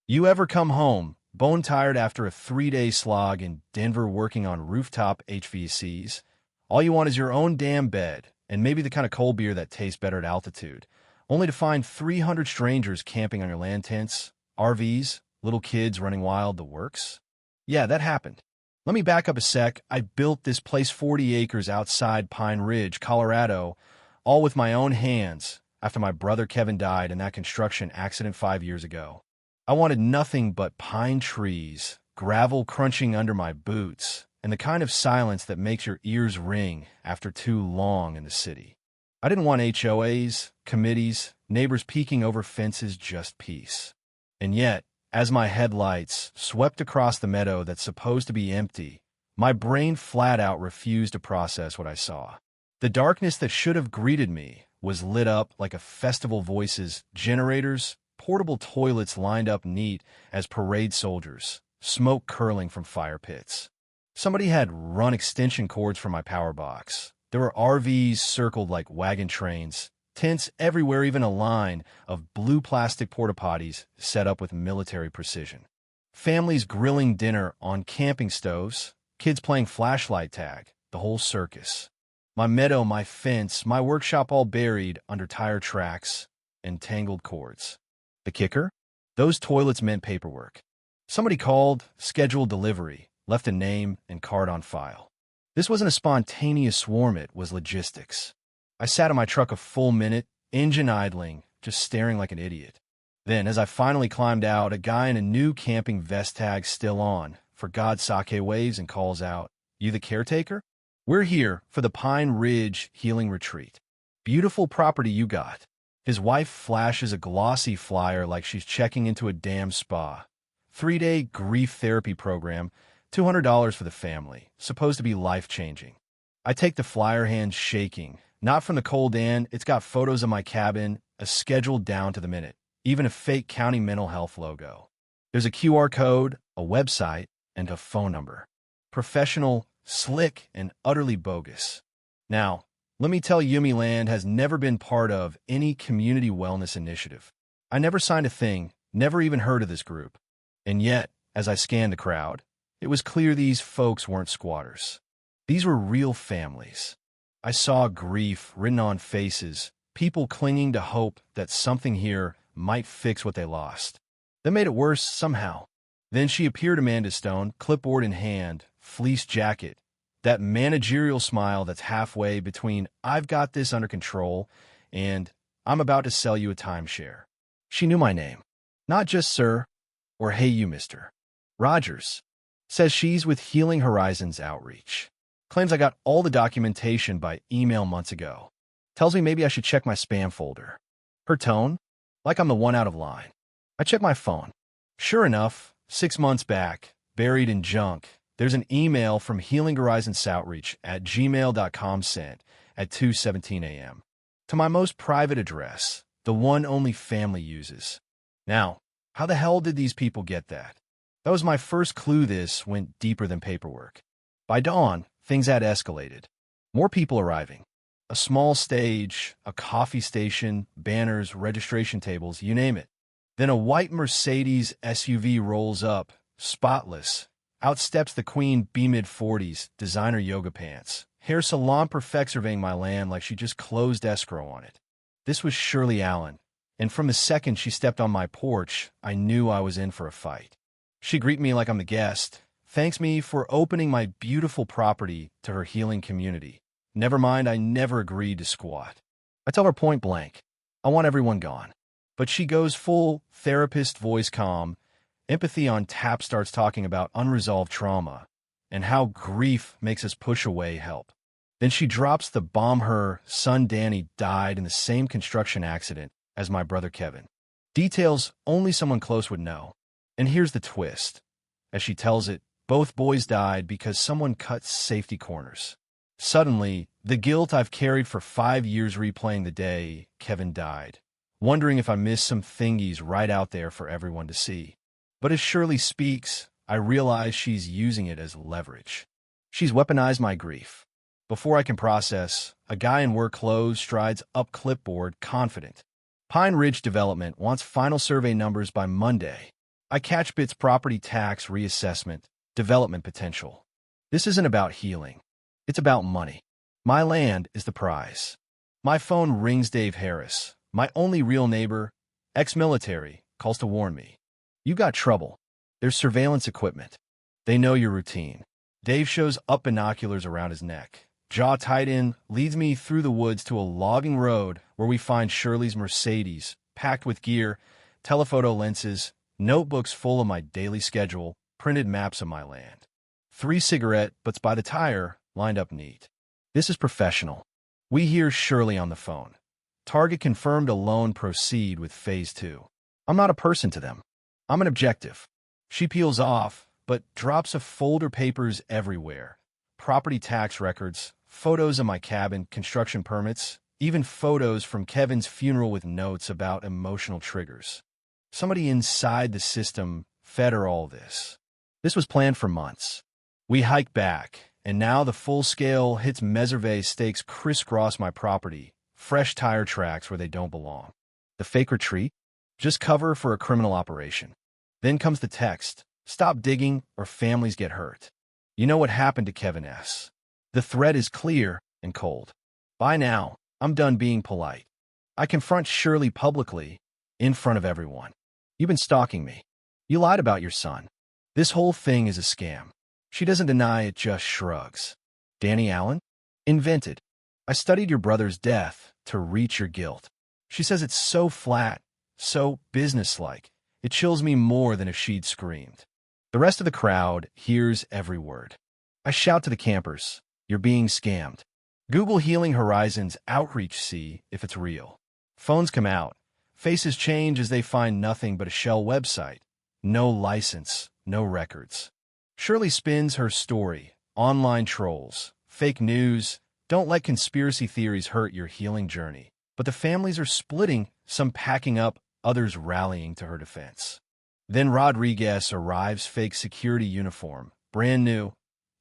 You ever come home, bone tired after a 3-day slog in Denver working on rooftop HVACs? All you want is your own damn bed, and maybe the kind of cold beer that tastes better at altitude, only to find 300 strangers camping on your land tents, RVs, little kids running wild, the works? Yeah, that happened. Let me back up a sec. I built this place 40 acres outside Pine Ridge, Colorado, all with my own hands after my brother Kevin died in that construction accident 5 years ago. I wanted nothing but pine trees, gravel crunching under my boots, and the kind of silence that makes your ears ring after too long in the city. I didn't want HOAs, committees, neighbors peeking over fences, just peace. And yet, as my headlights swept across the meadow that's supposed to be empty, my brain flat out refused to process what I saw. The darkness that should have greeted me was lit up like a festival voices, generators, portable toilets lined up neat as parade soldiers, smoke curling from fire pits. Somebody had run extension cords from my power box. There were RVs circled like wagon trains, tents everywhere, even a line of blue plastic porta-potties set up with military precision. Families grilling dinner on camping stoves, kids playing flashlight tag, the whole circus. My meadow, my fence, my workshop all buried under tire tracks and tangled cords. The kicker? Those toilets meant paperwork. Somebody called, scheduled delivery, left a name and card on file. This wasn't a spontaneous swarm, it was logistics. I sat in my truck a full minute, engine idling, just staring like an idiot. Then, as I finally climbed out, a guy in a new camping vest tag still on, for God's sake waves and calls out, "You the caretaker? We're here for the Pine Ridge Healing Retreat. Beautiful property you got." His wife flashes a glossy flyer like she's checking into a damn spa. 3-day grief therapy program, $200 for the family, supposed to be life-changing. I take the flyer, hands shaking. Not from the cold in, it's got photos of my cabin, a schedule down to the minute, even a fake county mental health logo. There's a QR code, a website, and a phone number. Professional, slick, and utterly bogus. Now, let me tell you, Yumi Land has never been part of any community wellness initiative. I never signed a thing, never even heard of this group. And yet, as I scanned the crowd, it was clear these folks weren't squatters. These were real families. I saw grief written on faces, people clinging to hope that something here might fix what they lost. That made it worse somehow. Then she appeared, Amanda Stone, clipboard in hand, fleece jacket, that managerial smile that's halfway between "I've got this under control" and "I'm about to sell you a timeshare." She knew my name. Not just sir, or hey you mister. Rogers. Says she's with Healing Horizons Outreach. Claims I got all the documentation by email months ago. Tells me maybe I should check my spam folder. Her tone? Like I'm the one out of line. I check my phone. Sure enough, 6 months back, buried in junk, there's an email from Healing Horizons Outreach at gmail.com sent at 2:17 a.m. to my most private address, the one only family uses. Now, how the hell did these people get that? That was my first clue this went deeper than paperwork. By dawn, things had escalated. More people arriving. A small stage, a coffee station, banners, registration tables, you name it. Then a white Mercedes SUV rolls up, spotless. Out steps the queen, B-mid-40s, designer yoga pants. Hair salon perfect, surveying my land like she just closed escrow on it. This was Shirley Allen, and from the second she stepped on my porch, I knew I was in for a fight. She greeted me like I'm the guest, thanks me for opening my beautiful property to her healing community. Never mind, I never agreed to squat. I tell her point blank, I want everyone gone. But she goes full therapist voice calm, empathy on tap, starts talking about unresolved trauma and how grief makes us push away help. Then she drops the bomb: her son Danny died in the same construction accident as my brother Kevin. Details only someone close would know. And here's the twist. As she tells it, both boys died because someone cut safety corners. Suddenly, the guilt I've carried for 5 years replaying the day Kevin died, wondering if I missed some thingies right out there for everyone to see. But as Shirley speaks, I realize she's using it as leverage. She's weaponized my grief. Before I can process, a guy in work clothes strides up clipboard, confident. Pine Ridge Development wants final survey numbers by Monday. I catch bits property tax reassessment, development potential. This isn't about healing. It's about money. My land is the prize. My phone rings. Dave Harris, my only real neighbor, ex-military, calls to warn me. You got trouble. There's surveillance equipment. They know your routine. Dave shows up, binoculars around his neck, jaw tight in, leads me through the woods to a logging road where we find Shirley's Mercedes, packed with gear, telephoto lenses, notebooks full of my daily schedule, printed maps of my land. 3 cigarette butts by the tire, lined up neat. This is professional. We hear Shirley on the phone. Target confirmed, a loan, proceed with phase 2. I'm not a person to them. I'm an objective. She peels off, but drops a folder, papers everywhere. Property tax records, photos of my cabin, construction permits, even photos from Kevin's funeral with notes about emotional triggers. Somebody inside the system fed her all this. This was planned for months. We hike back, and now the full-scale hits. Meserve stakes crisscross my property, fresh tire tracks where they don't belong. The fake retreat? Just cover for a criminal operation. Then comes the text, stop digging or families get hurt. You know what happened to Kevin S. The threat is clear and cold. By now, I'm done being polite. I confront Shirley publicly, in front of everyone. You've been stalking me. You lied about your son. This whole thing is a scam. She doesn't deny it, just shrugs. Danny Allen? Invented. I studied your brother's death to reach your guilt. She says it's so flat, so businesslike. It chills me more than if she'd screamed. The rest of the crowd hears every word. I shout to the campers, you're being scammed. Google Healing Horizons outreach, see if it's real. Phones come out. Faces change as they find nothing but a shell website. No license, no records. Shirley spins her story. Online trolls, fake news. Don't let conspiracy theories hurt your healing journey. But the families are splitting, some packing up, others rallying to her defense. Then Rodriguez arrives, fake security uniform, brand new,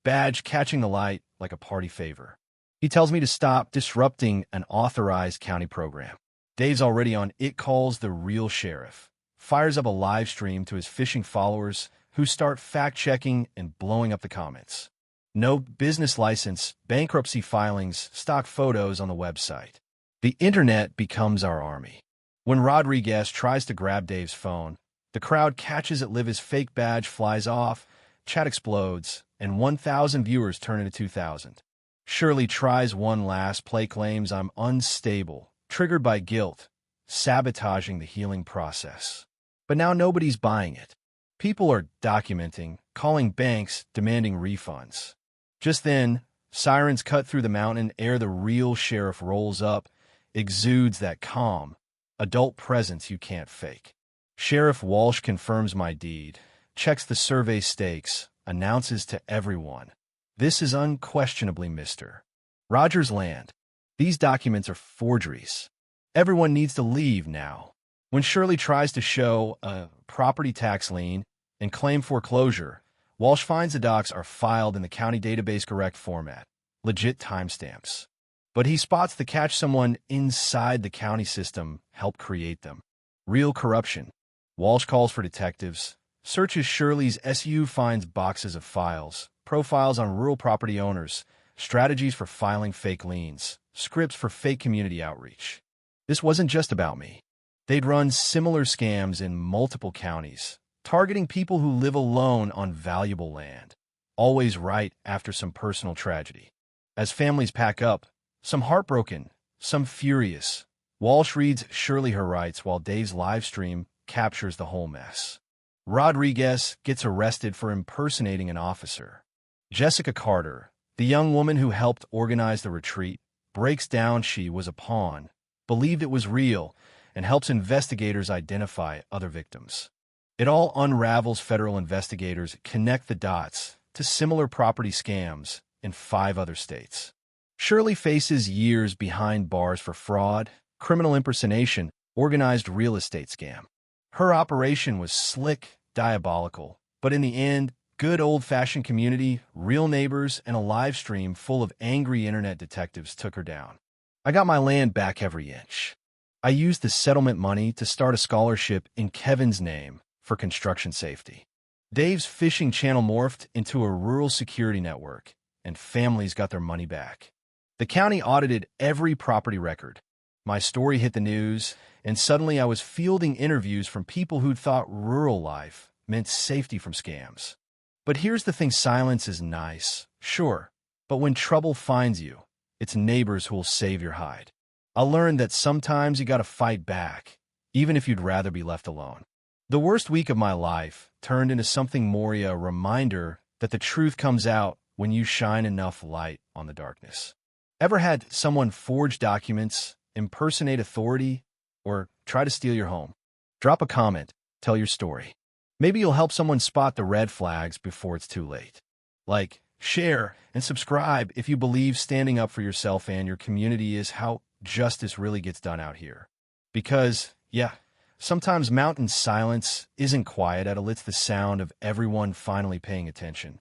badge catching the light like a party favor. He tells me to stop disrupting an authorized county program. Dave's already on it, calls the real sheriff, fires up a live stream to his phishing followers who start fact-checking and blowing up the comments. No business license, bankruptcy filings, stock photos on the website. The internet becomes our army. When Rodriguez tries to grab Dave's phone, the crowd catches it live. His fake badge flies off, chat explodes, and 1,000 viewers turn into 2,000. Shirley tries one last play, claims I'm unstable, triggered by guilt, sabotaging the healing process. But now nobody's buying it. People are documenting, calling banks, demanding refunds. Just then, sirens cut through the mountain air. The real sheriff rolls up, exudes that calm, adult presence you can't fake. Sheriff Walsh confirms my deed, checks the survey stakes, announces to everyone, this is unquestionably Mr. Rogers' land. These documents are forgeries. Everyone needs to leave now. When Shirley tries to show a property tax lien and claim foreclosure, Walsh finds the docs are filed in the county database correct format, legit timestamps. But he spots the catch: someone inside the county system helped create them. Real corruption. Walsh calls for detectives, searches Shirley's SU, finds boxes of files, profiles on rural property owners, strategies for filing fake liens, scripts for fake community outreach. This wasn't just about me. They'd run similar scams in multiple counties, targeting people who live alone on valuable land, always right after some personal tragedy. As families pack up, some heartbroken, some furious, Walsh reads Shirley her rights while Dave's live stream captures the whole mess. Rodriguez gets arrested for impersonating an officer. Jessica Carter, the young woman who helped organize the retreat, breaks down she was a pawn, believed it was real, and helps investigators identify other victims. It all unravels. Federal investigators connect the dots to similar property scams in 5 other states. Shirley faces years behind bars for fraud, criminal impersonation, organized real estate scam. Her operation was slick, diabolical, but in the end, good old-fashioned community, real neighbors, and a live stream full of angry internet detectives took her down. I got my land back every inch. I used the settlement money to start a scholarship in Kevin's name for construction safety. Dave's fishing channel morphed into a rural security network, and families got their money back. The county audited every property record. My story hit the news, and suddenly I was fielding interviews from people who'd thought rural life meant safety from scams. But here's the thing, silence is nice, sure, but when trouble finds you, it's neighbors who'll save your hide. I learned that sometimes you gotta fight back, even if you'd rather be left alone. The worst week of my life turned into something more, a reminder that the truth comes out when you shine enough light on the darkness. Ever had someone forge documents, impersonate authority, or try to steal your home? Drop a comment, tell your story. Maybe you'll help someone spot the red flags before it's too late. Like, share, and subscribe if you believe standing up for yourself and your community is how justice really gets done out here. Because, yeah, sometimes mountain silence isn't quiet, it's the sound of everyone finally paying attention.